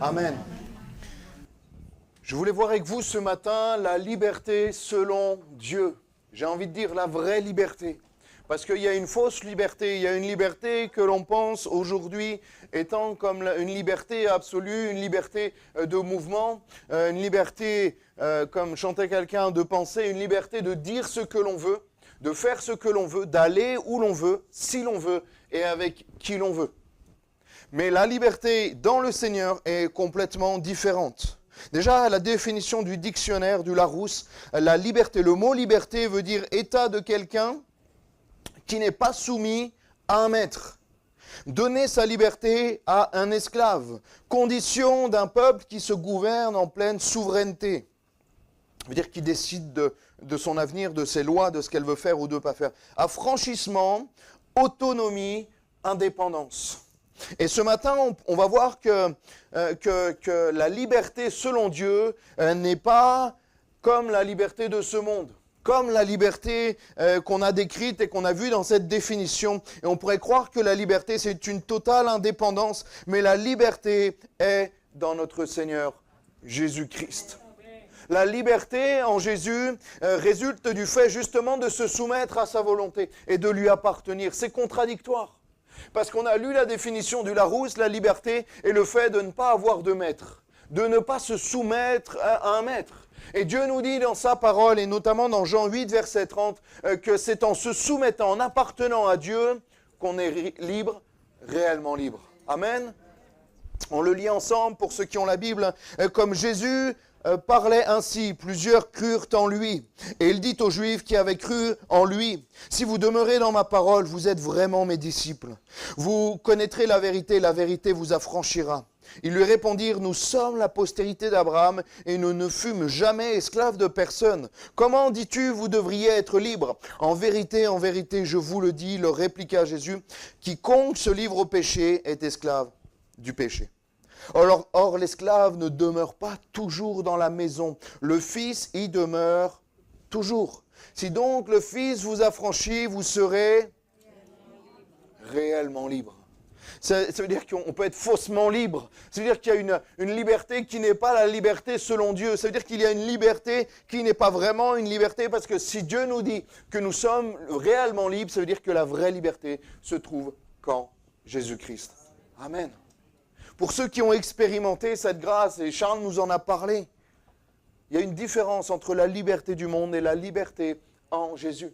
Amen. Je voulais voir avec vous ce matin la liberté selon Dieu. J'ai envie de dire la vraie liberté. Parce qu'il y a une fausse liberté. Il y a une liberté que l'on pense aujourd'hui étant comme une liberté absolue, une liberté de mouvement, une liberté, comme chantait quelqu'un, de penser, une liberté de dire ce que l'on veut, de faire ce que l'on veut, d'aller où l'on veut, si l'on veut et avec qui l'on veut. Mais la liberté dans le Seigneur est complètement différente. Déjà, la définition du dictionnaire du Larousse, la liberté, le mot liberté veut dire état de quelqu'un qui n'est pas soumis à un maître. Donner sa liberté à un esclave, condition d'un peuple qui se gouverne en pleine souveraineté. Ça veut dire qu'il décide de son avenir, de ses lois, de ce qu'elle veut faire ou de ne pas faire. Affranchissement, autonomie, indépendance. Et ce matin, on va voir que la liberté selon Dieu n'est pas comme la liberté de ce monde, comme la liberté qu'on a décrite et qu'on a vue dans cette définition. Et on pourrait croire que la liberté, c'est une totale indépendance, mais la liberté est dans notre Seigneur Jésus-Christ. La liberté en Jésus résulte du fait justement de se soumettre à sa volonté et de lui appartenir. C'est contradictoire. Parce qu'on a lu la définition du Larousse, la liberté est le fait de ne pas avoir de maître, de ne pas se soumettre à un maître. Et Dieu nous dit dans sa parole, et notamment dans Jean 8, verset 30, que c'est en se soumettant, en appartenant à Dieu, qu'on est libre, réellement libre. Amen. On le lit ensemble pour ceux qui ont la Bible. Comme Jésus parlait ainsi, plusieurs crurent en lui. Et il dit aux Juifs qui avaient cru en lui, « Si vous demeurez dans ma parole, vous êtes vraiment mes disciples. Vous connaîtrez la vérité vous affranchira. » Ils lui répondirent, « Nous sommes la postérité d'Abraham et nous ne fûmes jamais esclaves de personne. Comment dis-tu, vous devriez être libres ? En vérité, je vous le dis, leur répliqua Jésus, quiconque se livre au péché est esclave du péché. Or, l'esclave ne demeure pas toujours dans la maison. Le Fils y demeure toujours. Si donc le Fils vous affranchit, vous serez réellement libre. Ça veut dire qu'on peut être faussement libre. Ça veut dire qu'il y a une liberté qui n'est pas la liberté selon Dieu. Ça veut dire qu'il y a une liberté qui n'est pas vraiment une liberté parce que si Dieu nous dit que nous sommes réellement libres, ça veut dire que la vraie liberté se trouve qu'en Jésus-Christ. Amen. Pour ceux qui ont expérimenté cette grâce, et Charles nous en a parlé, il y a une différence entre la liberté du monde et la liberté en Jésus.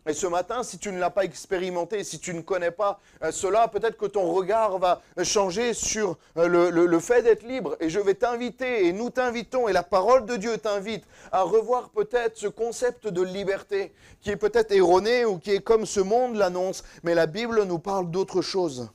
Et ce matin, si tu ne l'as pas expérimenté, si tu ne connais pas cela, peut-être que ton regard va changer sur le fait d'être libre. Et je vais t'inviter, et nous t'invitons, et la parole de Dieu t'invite à revoir peut-être ce concept de liberté, qui est peut-être erroné ou qui est comme ce monde l'annonce, mais la Bible nous parle d'autre chose.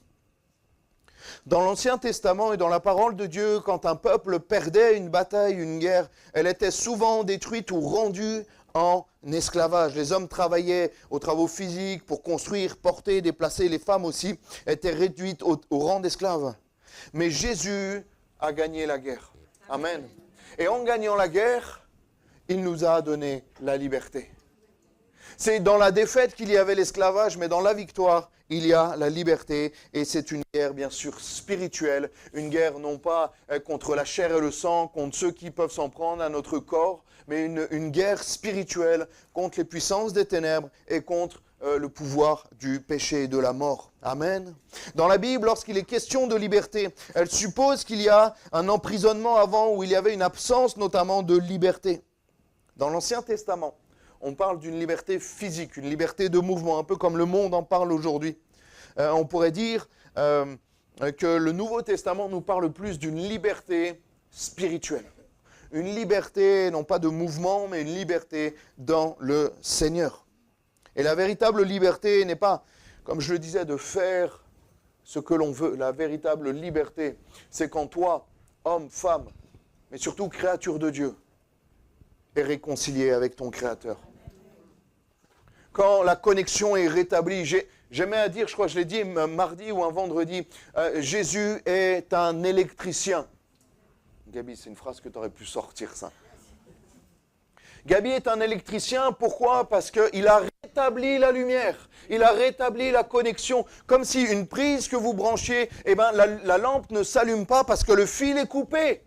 Dans l'Ancien Testament et dans la parole de Dieu, quand un peuple perdait une bataille, une guerre, elle était souvent détruite ou rendue en esclavage. Les hommes travaillaient aux travaux physiques pour construire, porter, déplacer. Les femmes aussi étaient réduites au rang d'esclaves. Mais Jésus a gagné la guerre. Amen. Et en gagnant la guerre, il nous a donné la liberté. C'est dans la défaite qu'il y avait l'esclavage, mais dans la victoire, il y a la liberté. Et c'est une guerre, bien sûr, spirituelle. Une guerre non pas contre la chair et le sang, contre ceux qui peuvent s'en prendre à notre corps, mais une guerre spirituelle contre les puissances des ténèbres et contre le pouvoir du péché et de la mort. Amen. Dans la Bible, lorsqu'il est question de liberté, elle suppose qu'il y a un emprisonnement avant où il y avait une absence notamment de liberté. Dans l'Ancien Testament, on parle d'une liberté physique, une liberté de mouvement, un peu comme le monde en parle aujourd'hui. On pourrait dire que le Nouveau Testament nous parle plus d'une liberté spirituelle. Une liberté, non pas de mouvement, mais une liberté dans le Seigneur. Et la véritable liberté n'est pas, comme je le disais, de faire ce que l'on veut. La véritable liberté, c'est quand toi, homme, femme, mais surtout créature de Dieu, est réconcilié avec ton Créateur. Quand la connexion est rétablie, j'aimais à dire, je crois que je l'ai dit mardi ou un vendredi, Jésus est un électricien. Gabi, c'est une phrase que tu aurais pu sortir, ça. Gabi est un électricien, pourquoi ? Parce qu'il a rétabli la lumière. Il a rétabli la connexion. Comme si une prise que vous branchiez, la lampe ne s'allume pas parce que le fil est coupé.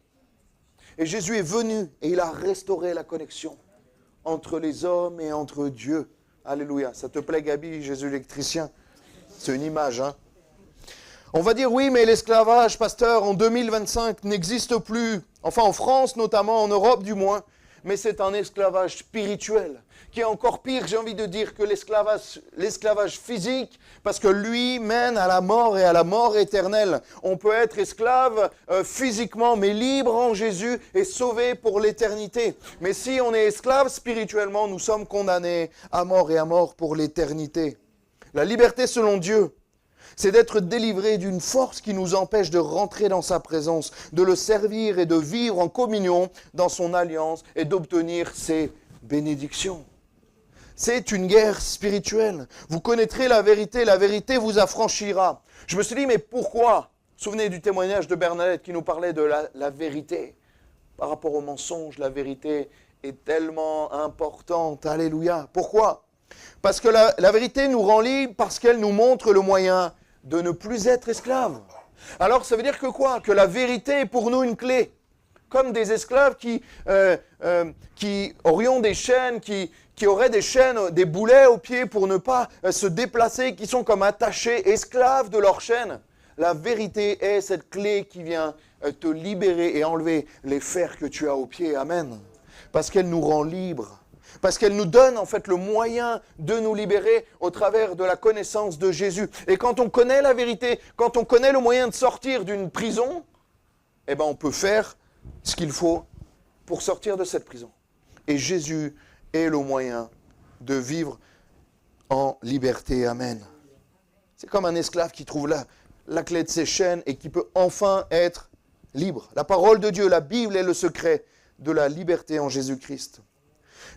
Et Jésus est venu et il a restauré la connexion entre les hommes et entre Dieu. Alléluia. Ça te plaît, Gabi, Jésus l'électricien? C'est une image, hein? On va dire, oui, mais l'esclavage, pasteur, en 2025 n'existe plus. Enfin, en France notamment, en Europe du moins. Mais c'est un esclavage spirituel, qui est encore pire, j'ai envie de dire, que l'esclavage physique, parce que lui mène à la mort et à la mort éternelle. On peut être esclave physiquement, mais libre en Jésus et sauvé pour l'éternité. Mais si on est esclave spirituellement, nous sommes condamnés à mort et à mort pour l'éternité. La liberté selon Dieu, c'est d'être délivré d'une force qui nous empêche de rentrer dans sa présence, de le servir et de vivre en communion dans son alliance et d'obtenir ses bénédictions. C'est une guerre spirituelle. Vous connaîtrez la vérité vous affranchira. Je me suis dit, mais pourquoi? Vous vous souvenez du témoignage de Bernadette qui nous parlait de la vérité. Par rapport au mensonge, la vérité est tellement importante. Alléluia. Pourquoi? Parce que la vérité nous rend libres, parce qu'elle nous montre le moyen de ne plus être esclaves. Alors ça veut dire que quoi? Que la vérité est pour nous une clé. Comme des esclaves qui auraient des chaînes, qui auraient des chaînes, des boulets aux pieds pour ne pas se déplacer, qui sont comme attachés, esclaves de leurs chaînes. La vérité est cette clé qui vient te libérer et enlever les fers que tu as aux pieds. Amen. Parce qu'elle nous rend libres. Parce qu'elle nous donne en fait le moyen de nous libérer au travers de la connaissance de Jésus. Et quand on connaît la vérité, quand on connaît le moyen de sortir d'une prison, eh ben on peut faire ce qu'il faut pour sortir de cette prison. Et Jésus est le moyen de vivre en liberté. Amen. C'est comme un esclave qui trouve la clé de ses chaînes et qui peut enfin être libre. La parole de Dieu, la Bible est le secret de la liberté en Jésus-Christ.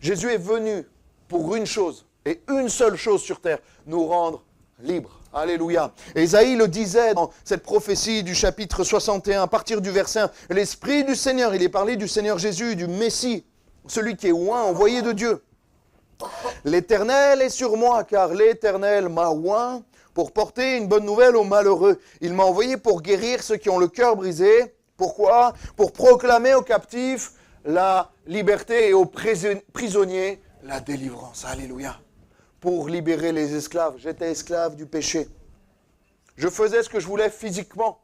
Jésus est venu pour une chose, et une seule chose sur terre, nous rendre libres. Alléluia. Ésaïe le disait dans cette prophétie du chapitre 61, à partir du verset 1, l'Esprit du Seigneur, il est parlé du Seigneur Jésus, du Messie, celui qui est oint, envoyé de Dieu. L'Éternel est sur moi, car l'Éternel m'a oint pour porter une bonne nouvelle aux malheureux. Il m'a envoyé pour guérir ceux qui ont le cœur brisé. Pourquoi? Pour proclamer aux captifs la liberté et aux prisonniers la délivrance. Alléluia. Pour libérer les esclaves. J'étais esclave du péché. Je faisais ce que je voulais physiquement,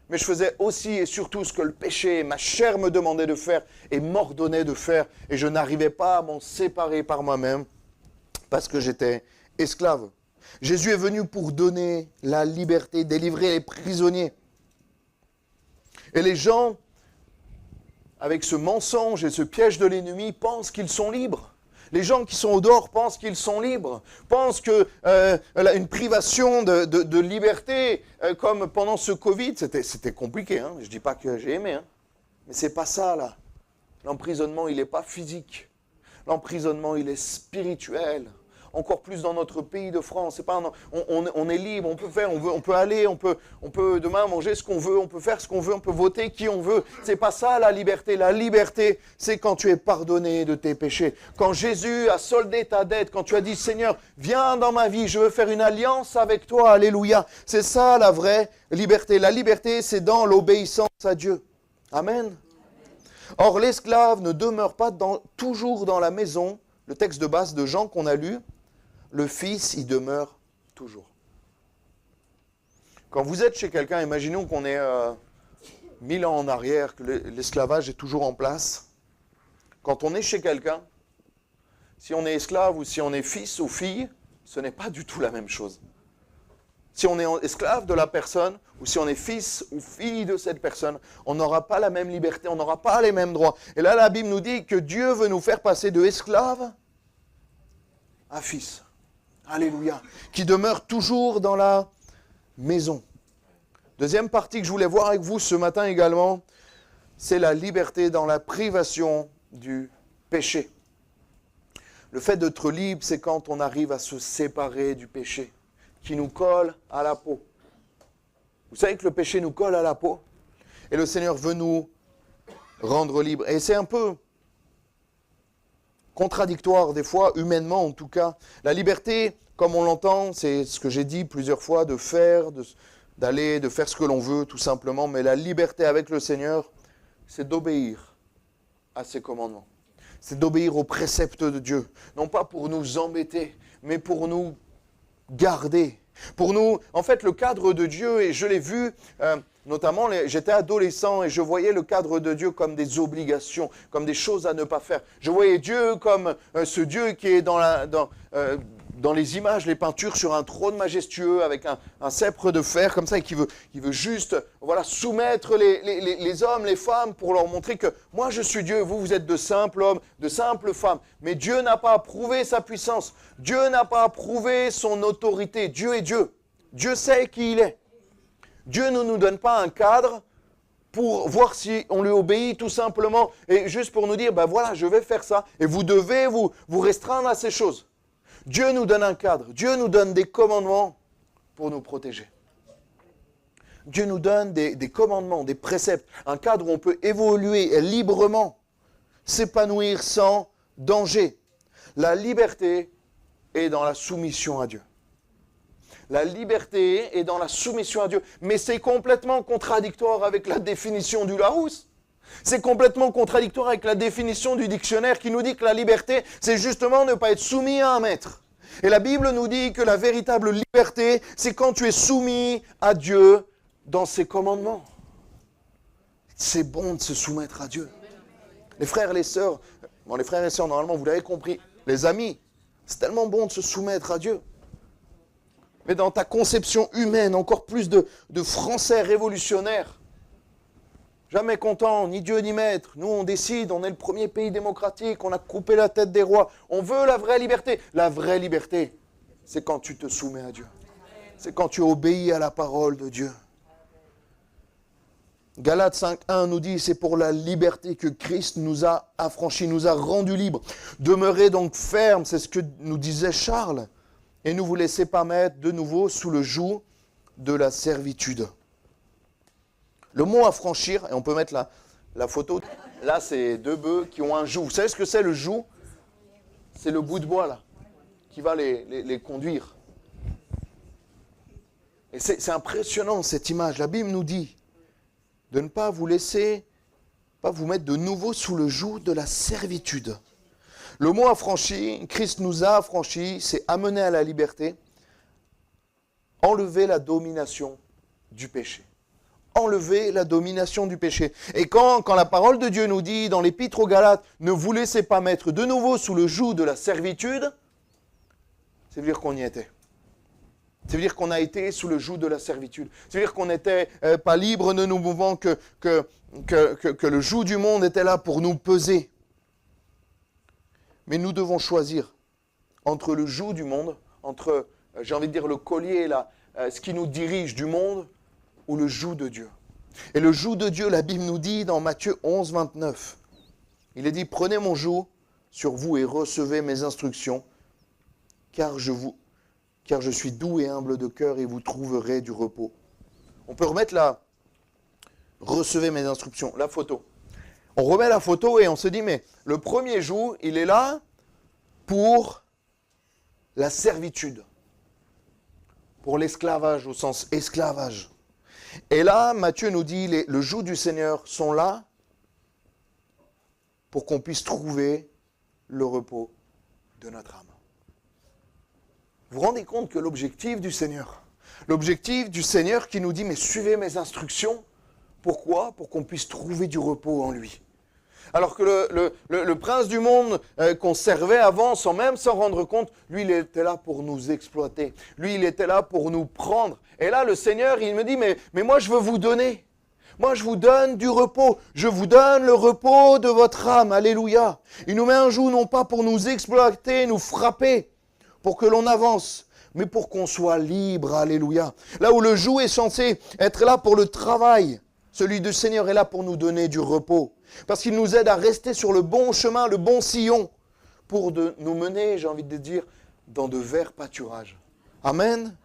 mais je faisais aussi et surtout ce que le péché et ma chair me demandait de faire et m'ordonnait de faire. Et je n'arrivais pas à m'en séparer par moi-même parce que j'étais esclave. Jésus est venu pour donner la liberté, délivrer les prisonniers. Et les gens, avec ce mensonge et ce piège de l'ennemi, pensent qu'ils sont libres. Les gens qui sont au dehors pensent qu'ils sont libres, pensent qu'une privation de liberté, comme pendant ce Covid, c'était compliqué. Hein. Je ne dis pas que j'ai aimé, hein. Mais ce n'est pas ça, là. L'emprisonnement, il n'est pas physique. L'emprisonnement, il est spirituel. Encore plus dans notre pays de France. C'est pas on est libre, on peut faire, on peut aller, on peut demain manger ce qu'on veut, on peut faire ce qu'on veut, on peut voter qui on veut. C'est pas ça la liberté. La liberté, c'est quand tu es pardonné de tes péchés. Quand Jésus a soldé ta dette, quand tu as dit Seigneur, viens dans ma vie, je veux faire une alliance avec toi. Alléluia. C'est ça la vraie liberté. La liberté, c'est dans l'obéissance à Dieu. Amen. Or, l'esclave ne demeure pas toujours dans la maison. Le texte de base de Jean qu'on a lu, le Fils y demeure toujours. Quand vous êtes chez quelqu'un, imaginons qu'on est 1000 ans en arrière, que l'esclavage est toujours en place. Quand on est chez quelqu'un, si on est esclave ou si on est fils ou fille, ce n'est pas du tout la même chose. Si on est esclave de la personne ou si on est fils ou fille de cette personne, on n'aura pas la même liberté, on n'aura pas les mêmes droits. Et là, la Bible nous dit que Dieu veut nous faire passer de esclave à fils. Alléluia. Qui demeure toujours dans la maison. Deuxième partie que je voulais voir avec vous ce matin également, c'est la liberté dans la privation du péché. Le fait d'être libre, c'est quand on arrive à se séparer du péché qui nous colle à la peau. Vous savez que le péché nous colle à la peau et le Seigneur veut nous rendre libres. Et c'est un peu contradictoire des fois, humainement en tout cas. La liberté, comme on l'entend, c'est ce que j'ai dit plusieurs fois, de faire, d'aller, de faire ce que l'on veut tout simplement. Mais la liberté avec le Seigneur, c'est d'obéir à ses commandements. C'est d'obéir aux préceptes de Dieu. Non pas pour nous embêter, mais pour nous garder. Pour nous, en fait, le cadre de Dieu, et je l'ai vu, notamment, j'étais adolescent et je voyais le cadre de Dieu comme des obligations, comme des choses à ne pas faire. Je voyais Dieu comme ce Dieu qui est dans les images, les peintures, sur un trône majestueux avec un sceptre de fer comme ça, et qui veut juste soumettre les hommes, les femmes, pour leur montrer que moi je suis Dieu, vous êtes de simples hommes, de simples femmes. Mais Dieu n'a pas approuvé sa puissance, Dieu n'a pas approuvé son autorité. Dieu est Dieu, Dieu sait qui il est. Dieu ne nous donne pas un cadre pour voir si on lui obéit tout simplement, et juste pour nous dire, voilà, je vais faire ça, et vous devez vous restreindre à ces choses. Dieu nous donne un cadre, Dieu nous donne des commandements pour nous protéger. Dieu nous donne des commandements, des préceptes, un cadre où on peut évoluer librement, s'épanouir sans danger. La liberté est dans la soumission à Dieu. La liberté est dans la soumission à Dieu. Mais c'est complètement contradictoire avec la définition du Larousse. C'est complètement contradictoire avec la définition du dictionnaire qui nous dit que la liberté, c'est justement ne pas être soumis à un maître. Et la Bible nous dit que la véritable liberté, c'est quand tu es soumis à Dieu dans ses commandements. C'est bon de se soumettre à Dieu. Les frères et les sœurs, normalement, vous l'avez compris, les amis, c'est tellement bon de se soumettre à Dieu. Mais dans ta conception humaine, encore plus de Français révolutionnaires, jamais content, ni Dieu ni maître. Nous, on décide, on est le premier pays démocratique, on a coupé la tête des rois. On veut la vraie liberté. La vraie liberté, c'est quand tu te soumets à Dieu. C'est quand tu obéis à la parole de Dieu. Galates 5.1 nous dit, c'est pour la liberté que Christ nous a affranchis, nous a rendus libres. Demeurez donc fermes, c'est ce que nous disait Charles. Et ne vous laissez pas mettre de nouveau sous le joug de la servitude. Le mot affranchir, et on peut mettre la photo, là c'est deux bœufs qui ont un joug. Vous savez ce que c'est le joug? C'est le bout de bois là, qui va les conduire. Et c'est impressionnant cette image. La Bible nous dit de ne pas vous laisser, pas vous mettre de nouveau sous le joug de la servitude. Le mot affranchi, Christ nous a affranchis, c'est amener à la liberté, enlever la domination du péché. Enlever la domination du péché. Et quand la parole de Dieu nous dit dans l'Épître aux Galates, ne vous laissez pas mettre de nouveau sous le joug de la servitude, ça veut dire qu'on y était. Ça veut dire qu'on a été sous le joug de la servitude. Ça veut dire qu'on n'était pas libre de nous mouvant, que le joug du monde était là pour nous peser. Mais nous devons choisir entre le joug du monde, entre, j'ai envie de dire, le collier, ce qui nous dirige du monde, ou le joug de Dieu. Et le joug de Dieu, la Bible nous dit dans Matthieu 11, 29, il est dit, prenez mon joug sur vous et recevez mes instructions, car je suis doux et humble de cœur et vous trouverez du repos. On peut remettre recevez mes instructions, la photo. On remet la photo et on se dit, mais le premier joug, il est là pour la servitude, pour l'esclavage au sens esclavage. Et là, Matthieu nous dit, le joug du Seigneur sont là pour qu'on puisse trouver le repos de notre âme. Vous vous rendez compte que l'objectif du Seigneur qui nous dit, mais suivez mes instructions, pourquoi? Pour qu'on puisse trouver du repos en lui. Alors que le prince du monde qu'on servait avant, sans même s'en rendre compte, lui, il était là pour nous exploiter. Lui, il était là pour nous prendre. Et là, le Seigneur, il me dit, mais moi, je veux vous donner. Moi, je vous donne du repos. Je vous donne le repos de votre âme. Alléluia. Il nous met un joug, non pas pour nous exploiter, nous frapper, pour que l'on avance, mais pour qu'on soit libre. Alléluia. Là où le joug est censé être là pour le travail, celui du Seigneur est là pour nous donner du repos. Parce qu'il nous aide à rester sur le bon chemin, le bon sillon, pour nous mener, j'ai envie de dire, dans de verts pâturages. Amen.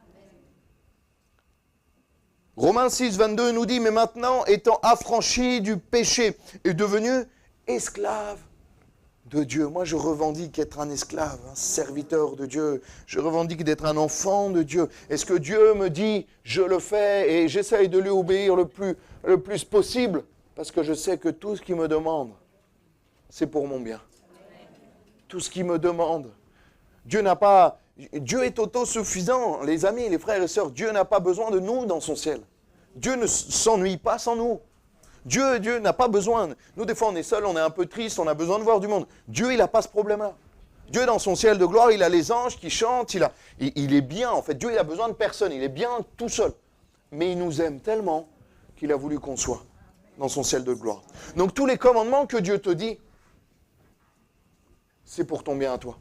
Romains 6, 22 nous dit, mais maintenant, étant affranchis du péché et devenus esclaves de Dieu. Moi, je revendique être un esclave, un serviteur de Dieu. Je revendique d'être un enfant de Dieu. Et ce que Dieu me dit, je le fais et j'essaye de lui obéir le plus possible parce que je sais que tout ce qu'il me demande, c'est pour mon bien. Tout ce qu'il me demande. Dieu est autosuffisant, les amis, les frères et sœurs. Dieu n'a pas besoin de nous dans son ciel. Dieu ne s'ennuie pas sans nous. Dieu n'a pas besoin. Nous, des fois, on est seuls, on est un peu triste, on a besoin de voir du monde. Dieu, il n'a pas ce problème-là. Dieu, dans son ciel de gloire, il a les anges qui chantent, il est bien, en fait. Dieu, il a besoin de personne, il est bien tout seul. Mais il nous aime tellement qu'il a voulu qu'on soit dans son ciel de gloire. Donc, tous les commandements que Dieu te dit, c'est pour ton bien à toi.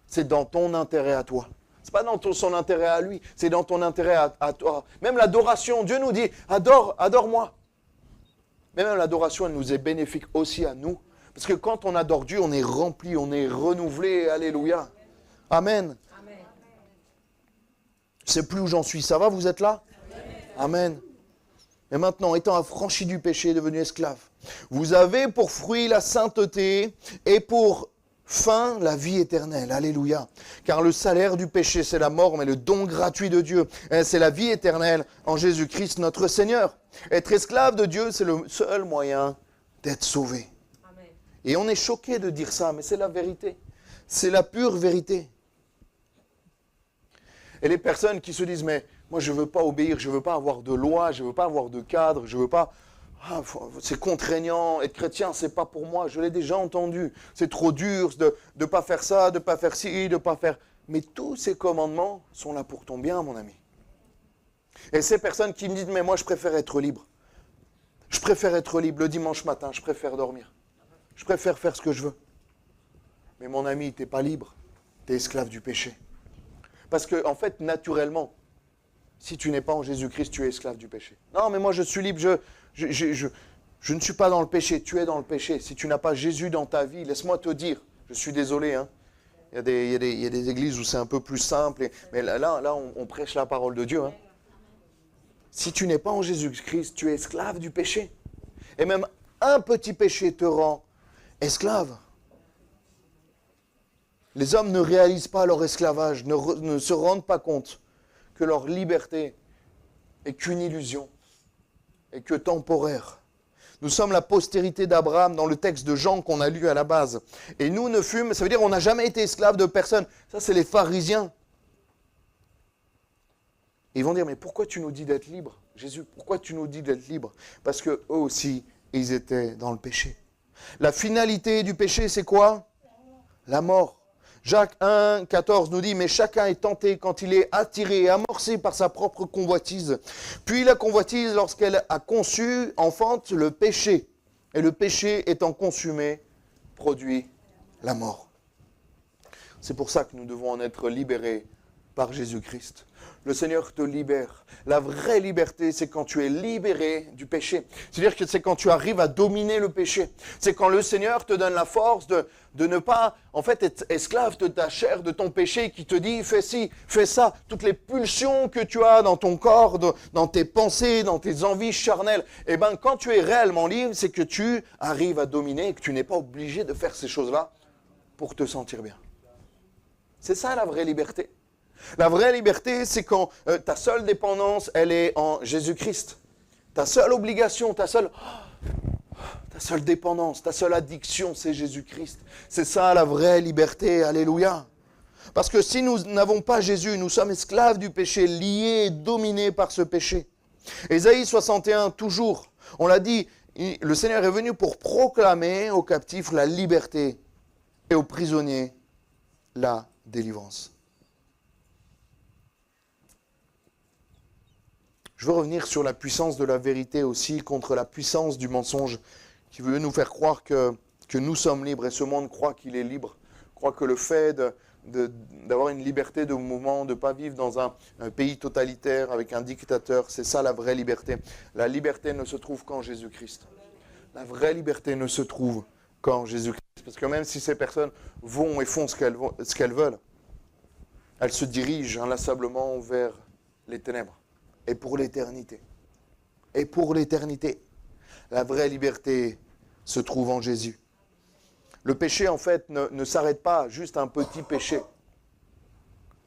C'est dans ton intérêt à toi. C'est pas dans son intérêt à lui, c'est dans ton intérêt à toi. Même l'adoration, Dieu nous dit, adore-moi. Mais même l'adoration, elle nous est bénéfique aussi à nous. Parce que quand on adore Dieu, on est rempli, on est renouvelé. Alléluia. Amen. Amen. Je ne sais plus où j'en suis. Ça va, vous êtes là? Amen. Et maintenant, étant affranchi du péché, devenu esclave, vous avez pour fruit la sainteté et pour fin la vie éternelle. Alléluia. Car le salaire du péché, c'est la mort, mais le don gratuit de Dieu, c'est la vie éternelle en Jésus-Christ notre Seigneur. Être esclave de Dieu, c'est le seul moyen d'être sauvé. Amen. Et on est choqué de dire ça, mais c'est la vérité. C'est la pure vérité. Et les personnes qui se disent, mais moi je ne veux pas obéir, je ne veux pas avoir de loi, je ne veux pas avoir de cadre, je ne veux pas... c'est contraignant, être chrétien, c'est pas pour moi, je l'ai déjà entendu. C'est trop dur de ne pas faire ça, de ne pas faire ci, de ne pas faire... Mais tous ces commandements sont là pour ton bien, mon ami. Et ces personnes qui me disent, mais moi je préfère être libre. Je préfère être libre le dimanche matin, je préfère dormir. Je préfère faire ce que je veux. Mais mon ami, tu n'es pas libre, tu es esclave du péché. Parce que, en fait, naturellement, si tu n'es pas en Jésus-Christ, tu es esclave du péché. Non, mais moi je suis libre, je ne suis pas dans le péché, tu es dans le péché. Si tu n'as pas Jésus dans ta vie, laisse-moi te dire, je suis désolé, hein. Il y a des églises où c'est un peu plus simple, mais là on prêche la parole de Dieu. Hein. Si tu n'es pas en Jésus-Christ, tu es esclave du péché. Et même un petit péché te rend esclave. Les hommes ne réalisent pas leur esclavage, ne se rendent pas compte que leur liberté est qu'une illusion et que temporaire. Nous sommes la postérité d'Abraham dans le texte de Jean qu'on a lu à la base. Et nous ne fûmes, ça veut dire qu'on n'a jamais été esclaves de personne. Ça, c'est les pharisiens. Ils vont dire, mais pourquoi tu nous dis d'être libres, Jésus, pourquoi tu nous dis d'être libres? Parce qu'eux aussi, ils étaient dans le péché. La finalité du péché, c'est quoi? La mort. Jacques 1, 14 nous dit, mais chacun est tenté quand il est attiré et amorcé par sa propre convoitise. Puis la convoitise, lorsqu'elle a conçu, enfante le péché. Et le péché étant consumé, produit la mort. C'est pour ça que nous devons en être libérés par Jésus-Christ. Le Seigneur te libère. La vraie liberté, c'est quand tu es libéré du péché. C'est-à-dire que c'est quand tu arrives à dominer le péché. C'est quand le Seigneur te donne la force de ne pas, en fait, être esclave de ta chair, de ton péché, qui te dit, fais ci, fais ça. Toutes les pulsions que tu as dans ton corps, dans tes pensées, dans tes envies charnelles. Eh bien, quand tu es réellement libre, c'est que tu arrives à dominer et que tu n'es pas obligé de faire ces choses-là pour te sentir bien. C'est ça la vraie liberté. La vraie liberté, c'est quand ta seule dépendance, elle est en Jésus-Christ. Ta seule obligation, ta seule dépendance, ta seule addiction, c'est Jésus-Christ. C'est ça la vraie liberté, alléluia. Parce que si nous n'avons pas Jésus, nous sommes esclaves du péché, liés et dominés par ce péché. Ésaïe 61, toujours, on l'a dit, le Seigneur est venu pour proclamer aux captifs la liberté et aux prisonniers la délivrance. Je veux revenir sur la puissance de la vérité aussi contre la puissance du mensonge qui veut nous faire croire que nous sommes libres et ce monde croit qu'il est libre, croit que le fait d'avoir une liberté de mouvement, de ne pas vivre dans un pays totalitaire avec un dictateur, c'est ça la vraie liberté. La liberté ne se trouve qu'en Jésus-Christ. La vraie liberté ne se trouve qu'en Jésus-Christ. Parce que même si ces personnes vont et font ce qu'elles veulent, elles se dirigent inlassablement vers les ténèbres. Et pour l'éternité. Et pour l'éternité. La vraie liberté se trouve en Jésus. Le péché, en fait, ne s'arrête pas juste à un petit péché.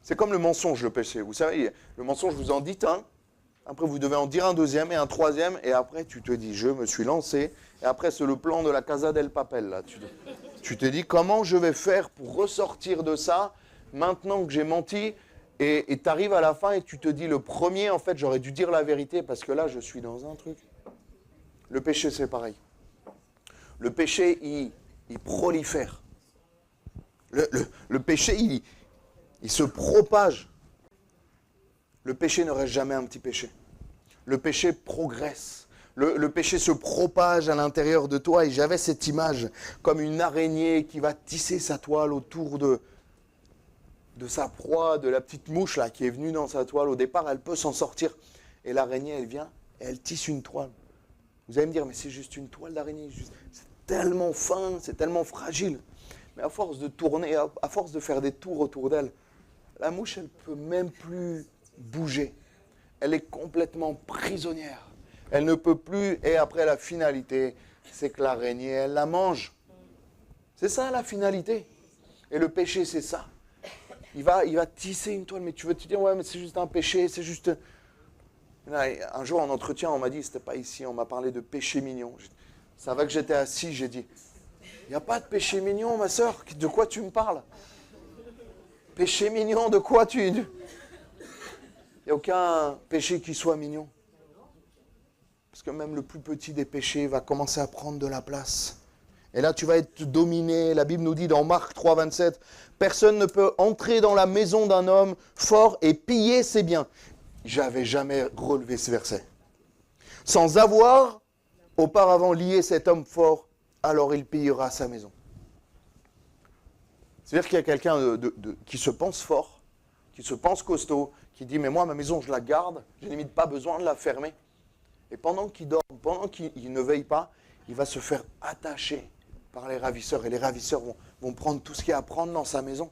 C'est comme le mensonge, le péché. Vous savez, le mensonge, vous en dites un, après vous devez en dire un deuxième et un troisième, et après tu te dis, je me suis lancé, et après c'est le plan de la Casa del Papel, là. Tu te dis, comment je vais faire pour ressortir de ça, maintenant que j'ai menti, et tu arrives à la fin et tu te dis, le premier, en fait, j'aurais dû dire la vérité, parce que là, je suis dans un truc. Le péché, c'est pareil. Le péché, il prolifère. Le péché, il se propage. Le péché ne reste jamais un petit péché. Le péché progresse. Le péché se propage à l'intérieur de toi. Et j'avais cette image comme une araignée qui va tisser sa toile autour de sa proie, de la petite mouche là qui est venue dans sa toile. Au départ, elle peut s'en sortir. Et l'araignée, elle vient et elle tisse une toile. Vous allez me dire, mais c'est juste une toile d'araignée. C'est tellement fin, c'est tellement fragile. Mais à force de tourner, à force de faire des tours autour d'elle, la mouche, elle ne peut même plus bouger. Elle est complètement prisonnière. Elle ne peut plus. Et après, la finalité, c'est que l'araignée, elle la mange. C'est ça la finalité. Et le péché, c'est ça. Il va tisser une toile. Mais tu veux te dire, ouais, mais c'est juste un péché, c'est juste... Un jour, en entretien, on m'a dit, c'était pas ici, on m'a parlé de péché mignon. Ça va que j'étais assis, j'ai dit, il n'y a pas de péché mignon, ma sœur, de quoi tu me parles? Péché mignon, de quoi tu... Il n'y a aucun péché qui soit mignon. Parce que même le plus petit des péchés va commencer à prendre de la place. Et là, tu vas être dominé. La Bible nous dit dans Marc 3, 27, « Personne ne peut entrer dans la maison d'un homme fort et piller ses biens. » J'avais jamais relevé ce verset. « Sans avoir auparavant lié cet homme fort, alors il pillera sa maison. » C'est-à-dire qu'il y a quelqu'un qui se pense fort, qui se pense costaud, qui dit « Mais moi, ma maison, je la garde, je n'ai limite pas besoin de la fermer. » Et pendant qu'il dort, pendant qu'il ne veille pas, il va se faire attacher par les ravisseurs. Et les ravisseurs vont prendre tout ce qu'il y a à prendre dans sa maison.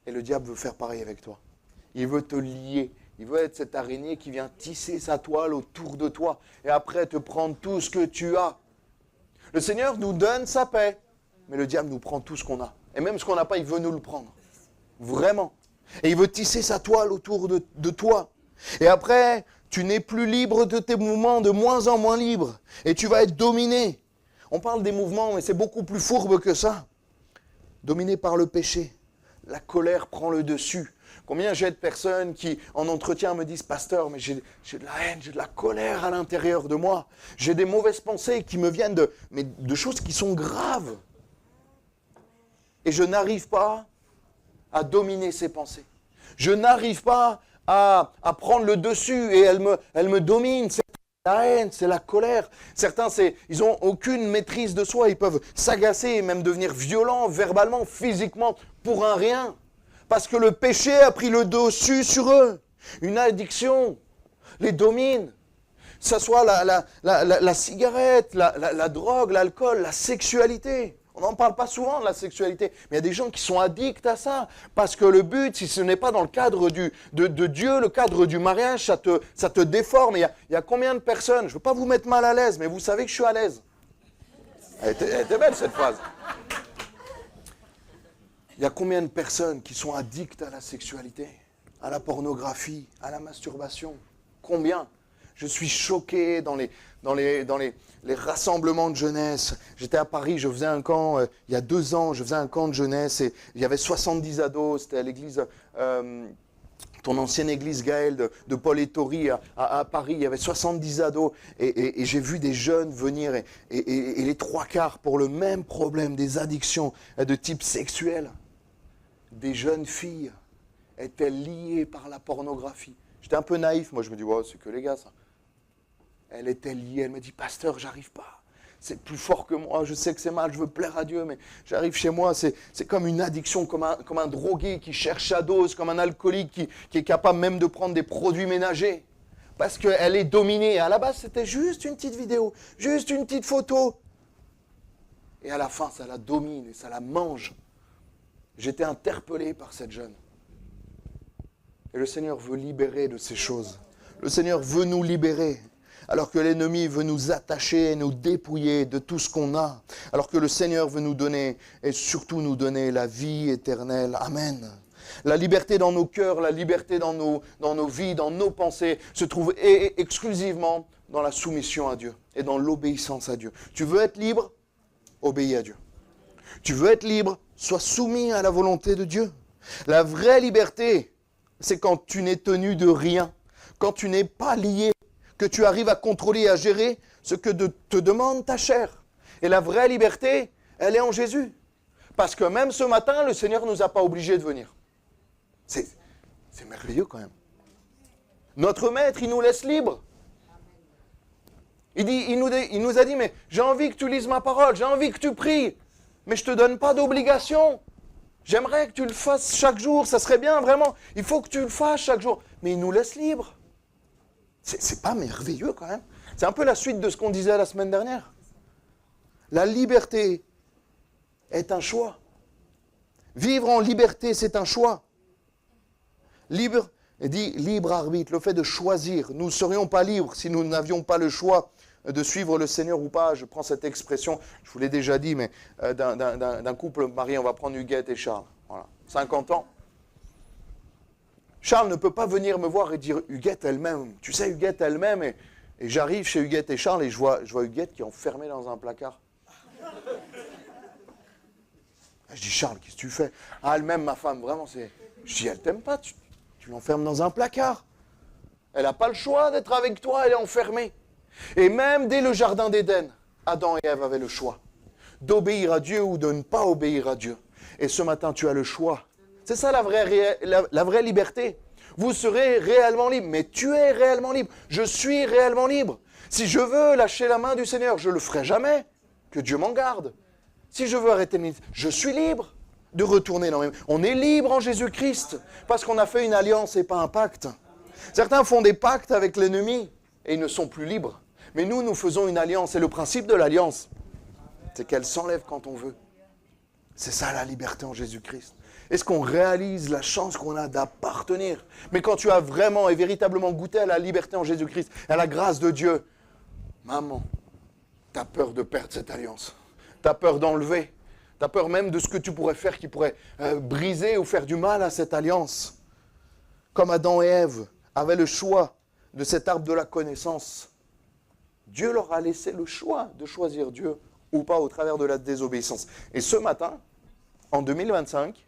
Et le diable veut faire pareil avec toi. Il veut te lier. Il veut être cette araignée qui vient tisser sa toile autour de toi. Et après te prendre tout ce que tu as. Le Seigneur nous donne sa paix. Mais le diable nous prend tout ce qu'on a. Et même ce qu'on n'a pas, il veut nous le prendre. Vraiment. Et il veut tisser sa toile autour de toi. Et après, tu n'es plus libre de tes mouvements, de moins en moins libre. Et tu vas être dominé. On parle des mouvements, mais c'est beaucoup plus fourbe que ça. Dominé par le péché. La colère prend le dessus. Combien j'ai de personnes qui, en entretien, me disent « Pasteur, mais j'ai de la haine, j'ai de la colère à l'intérieur de moi. J'ai des mauvaises pensées qui me viennent de choses qui sont graves. Et je n'arrive pas à dominer ces pensées. Je n'arrive pas à prendre le dessus et elle me domine. C'est la haine, c'est la colère. Certains, ils n'ont aucune maîtrise de soi. Ils peuvent s'agacer et même devenir violents, verbalement, physiquement, pour un rien. Parce que le péché a pris le dessus sur eux. Une addiction les domine. Que ce soit la cigarette, la drogue, l'alcool, la sexualité. On n'en parle pas souvent de la sexualité, mais il y a des gens qui sont addicts à ça. Parce que le but, si ce n'est pas dans le cadre de Dieu, le cadre du mariage, ça te déforme. Il y a combien de personnes, je ne veux pas vous mettre mal à l'aise, mais vous savez que je suis à l'aise. Elle était belle cette phrase. Il y a combien de personnes qui sont addictes à la sexualité, à la pornographie, à la masturbation? Combien? Je suis choqué dans les rassemblements de jeunesse. J'étais à Paris, je faisais un camp, il y a 2 ans, je faisais un camp de jeunesse et il y avait 70 ados, c'était à l'église, ton ancienne église Gaël de Paul et Tori à Paris, il y avait 70 ados et j'ai vu des jeunes venir et les 3/4 pour le même problème, des addictions de type sexuel. Des jeunes filles étaient liées par la pornographie. J'étais un peu naïf, moi je me dis, wow, c'est que les gars ça. Elle était liée, elle me dit, pasteur, j'arrive pas. C'est plus fort que moi, je sais que c'est mal, je veux plaire à Dieu, mais j'arrive chez moi, c'est comme une addiction, comme un drogué qui cherche sa dose, comme un alcoolique qui est capable même de prendre des produits ménagers. Parce qu'elle est dominée. À la base, c'était juste une petite vidéo, juste une petite photo. Et à la fin, ça la domine et ça la mange. J'étais interpellé par cette jeune. Et le Seigneur veut libérer de ces choses. Le Seigneur veut nous libérer. Alors que l'ennemi veut nous attacher et nous dépouiller de tout ce qu'on a. Alors que le Seigneur veut nous donner, et surtout nous donner la vie éternelle. Amen. La liberté dans nos cœurs, la liberté dans nos vies, dans nos pensées, se trouve exclusivement dans la soumission à Dieu et dans l'obéissance à Dieu. Tu veux être libre? Obéis à Dieu. Tu veux être libre? Sois soumis à la volonté de Dieu. La vraie liberté, c'est quand tu n'es tenu de rien, quand tu n'es pas lié, que tu arrives à contrôler et à gérer ce que te demande ta chair. Et la vraie liberté, elle est en Jésus. Parce que même ce matin, le Seigneur ne nous a pas obligés de venir. C'est merveilleux quand même. Notre Maître, il nous laisse libres. Il nous a dit, mais j'ai envie que tu lises ma parole, j'ai envie que tu pries, mais je ne te donne pas d'obligation. J'aimerais que tu le fasses chaque jour, ça serait bien, vraiment. Il faut que tu le fasses chaque jour. Mais il nous laisse libres. C'est pas merveilleux quand même. C'est un peu la suite de ce qu'on disait la semaine dernière. La liberté est un choix. Vivre en liberté, c'est un choix. Libre, dit libre arbitre, le fait de choisir. Nous ne serions pas libres si nous n'avions pas le choix de suivre le Seigneur ou pas. Je prends cette expression, je vous l'ai déjà dit, mais d'un couple marié, on va prendre Huguette et Charles. Voilà, 50 ans. Charles ne peut pas venir me voir et dire Huguette elle-même. Tu sais, Huguette elle-même, et j'arrive chez Huguette et Charles et je vois Huguette qui est enfermée dans un placard. Je dis Charles, qu'est-ce que tu fais? Ah, elle-même, ma femme, vraiment, c'est. Je dis, elle t'aime pas, tu l'enfermes dans un placard. Elle n'a pas le choix d'être avec toi, elle est enfermée. Et même dès le jardin d'Éden, Adam et Ève avaient le choix d'obéir à Dieu ou de ne pas obéir à Dieu. Et ce matin, tu as le choix. C'est ça la vraie liberté. Vous serez réellement libre, mais tu es réellement libre. Je suis réellement libre. Si je veux lâcher la main du Seigneur, je ne le ferai jamais. Que Dieu m'en garde. Si je veux arrêter le ministère, je suis libre de retourner dans mes... On est libre en Jésus-Christ parce qu'on a fait une alliance et pas un pacte. Certains font des pactes avec l'ennemi et ils ne sont plus libres. Mais nous faisons une alliance. Et le principe de l'alliance, c'est qu'elle s'enlève quand on veut. C'est ça la liberté en Jésus-Christ. Est-ce qu'on réalise la chance qu'on a d'appartenir? Mais quand tu as vraiment et véritablement goûté à la liberté en Jésus-Christ, à la grâce de Dieu, maman, tu as peur de perdre cette alliance. Tu as peur d'enlever. Tu as peur même de ce que tu pourrais faire qui pourrait briser ou faire du mal à cette alliance. Comme Adam et Ève avaient le choix de cet arbre de la connaissance, Dieu leur a laissé le choix de choisir Dieu ou pas au travers de la désobéissance. Et ce matin, en 2025,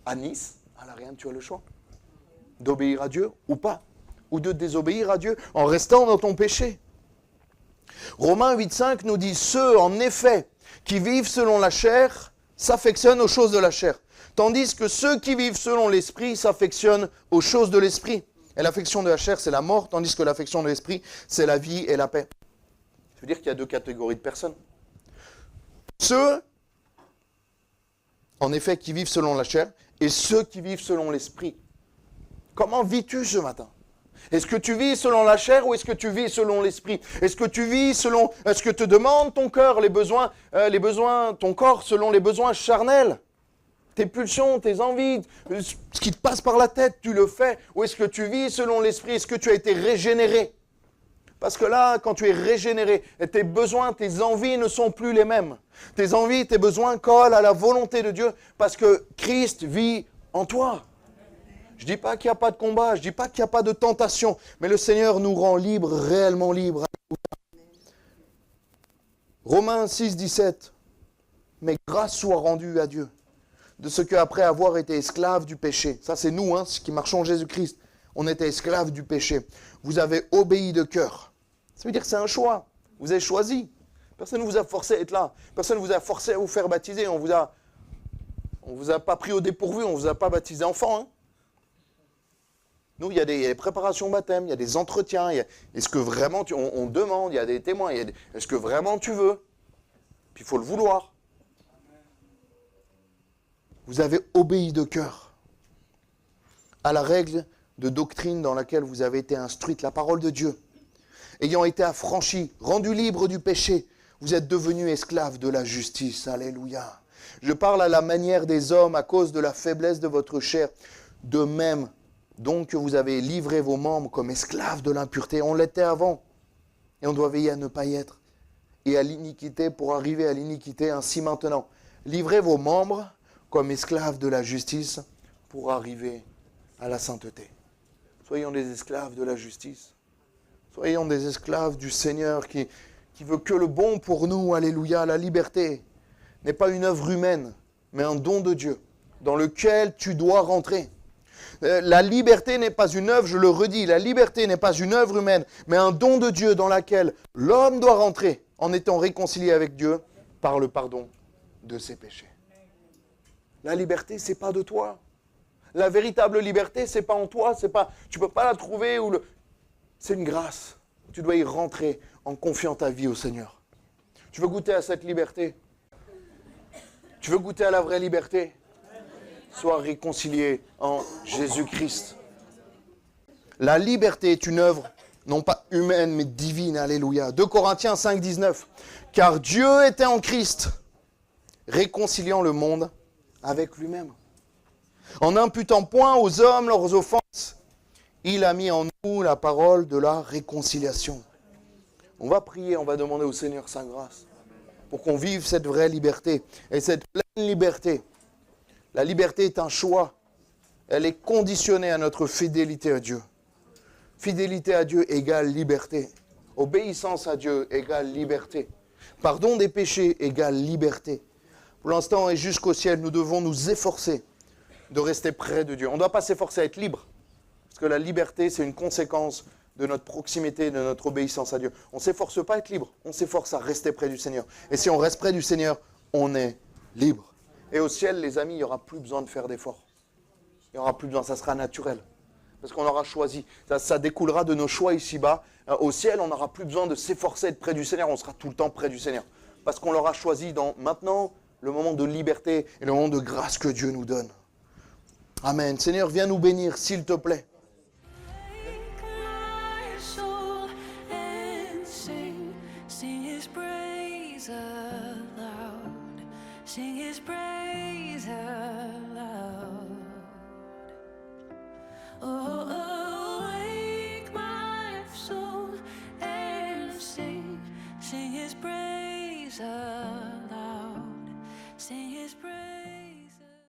à Nice, à La Réunion, tu as le choix d'obéir à Dieu ou pas, ou de désobéir à Dieu en restant dans ton péché. Romains 8,5 nous dit « Ceux, en effet, qui vivent selon la chair, s'affectionnent aux choses de la chair, tandis que ceux qui vivent selon l'esprit s'affectionnent aux choses de l'esprit. » Et l'affection de la chair, c'est la mort, tandis que l'affection de l'esprit, c'est la vie et la paix. Ça veut dire qu'il y a deux catégories de personnes. Ceux, en effet, qui vivent selon la chair, et ceux qui vivent selon l'esprit. Comment vis-tu ce matin? Est-ce que tu vis selon la chair ou est-ce que tu vis selon l'esprit? Est-ce que tu vis selon ce que te demande ton cœur, les besoins, ton corps selon les besoins charnels? Tes pulsions, tes envies, ce qui te passe par la tête, tu le fais? Ou est-ce que tu vis selon l'esprit? Est-ce que tu as été régénéré? Parce que là, quand tu es régénéré, tes besoins, tes envies ne sont plus les mêmes. Tes envies, tes besoins collent à la volonté de Dieu parce que Christ vit en toi. Je ne dis pas qu'il n'y a pas de combat, je ne dis pas qu'il n'y a pas de tentation, mais le Seigneur nous rend libres, réellement libres. Romains 6, 17. Mais grâce soit rendue à Dieu, de ce qu'après avoir été esclaves du péché, ça c'est nous, ce qui marchons en Jésus-Christ, on était esclaves du péché, vous avez obéi de cœur. Ça veut dire que c'est un choix, vous avez choisi. Personne ne vous a forcé à être là, personne ne vous a forcé à vous faire baptiser, on vous a pas pris au dépourvu, on ne vous a pas baptisé enfant. Nous, il y a des préparations baptême, il y a des entretiens, est-ce que vraiment, on demande, il y a des témoins, est-ce que vraiment tu veux? Puis il faut le vouloir. Vous avez obéi de cœur à la règle de doctrine dans laquelle vous avez été instruite, la parole de Dieu. Ayant été affranchis, rendus libres du péché, vous êtes devenus esclaves de la justice. Alléluia. Je parle à la manière des hommes à cause de la faiblesse de votre chair. De même, donc, que vous avez livré vos membres comme esclaves de l'impureté. On l'était avant. Et on doit veiller à ne pas y être. Et à l'iniquité pour arriver à l'iniquité. Ainsi maintenant, livrez vos membres comme esclaves de la justice pour arriver à la sainteté. Soyons des esclaves de la justice. Soyons des esclaves du Seigneur qui veut que le bon pour nous. Alléluia. La liberté n'est pas une œuvre humaine, mais un don de Dieu dans lequel tu dois rentrer. La liberté n'est pas une œuvre, je le redis, la liberté n'est pas une œuvre humaine, mais un don de Dieu dans laquelle l'homme doit rentrer en étant réconcilié avec Dieu par le pardon de ses péchés. La liberté, c'est pas de toi. La véritable liberté, c'est pas en toi, tu peux pas la trouver c'est une grâce. Tu dois y rentrer en confiant ta vie au Seigneur. Tu veux goûter à cette liberté? Tu veux goûter à la vraie liberté? Sois réconcilié en Jésus-Christ. La liberté est une œuvre, non pas humaine, mais divine. Alléluia. 2 Corinthiens 5, 19. Car Dieu était en Christ, réconciliant le monde avec lui-même. En n'imputant point aux hommes leurs offenses, il a mis en nous la parole de la réconciliation. On va prier, on va demander au Seigneur sa grâce pour qu'on vive cette vraie liberté. Et cette pleine liberté, la liberté est un choix. Elle est conditionnée à notre fidélité à Dieu. Fidélité à Dieu égale liberté. Obéissance à Dieu égale liberté. Pardon des péchés égale liberté. Pour l'instant et jusqu'au ciel, nous devons nous efforcer de rester près de Dieu. On ne doit pas s'efforcer à être libre. Parce que la liberté, c'est une conséquence de notre proximité, de notre obéissance à Dieu. On ne s'efforce pas à être libre, on s'efforce à rester près du Seigneur. Et si on reste près du Seigneur, on est libre. Et au ciel, les amis, il n'y aura plus besoin de faire d'efforts. Il n'y aura plus besoin, ça sera naturel. Parce qu'on aura choisi. Ça découlera de nos choix ici-bas. Au ciel, on n'aura plus besoin de s'efforcer d'être près du Seigneur, on sera tout le temps près du Seigneur. Parce qu'on l'aura choisi dans maintenant le moment de liberté et le moment de grâce que Dieu nous donne. Amen. Seigneur, viens nous bénir, s'il te plaît. Sing his praise aloud.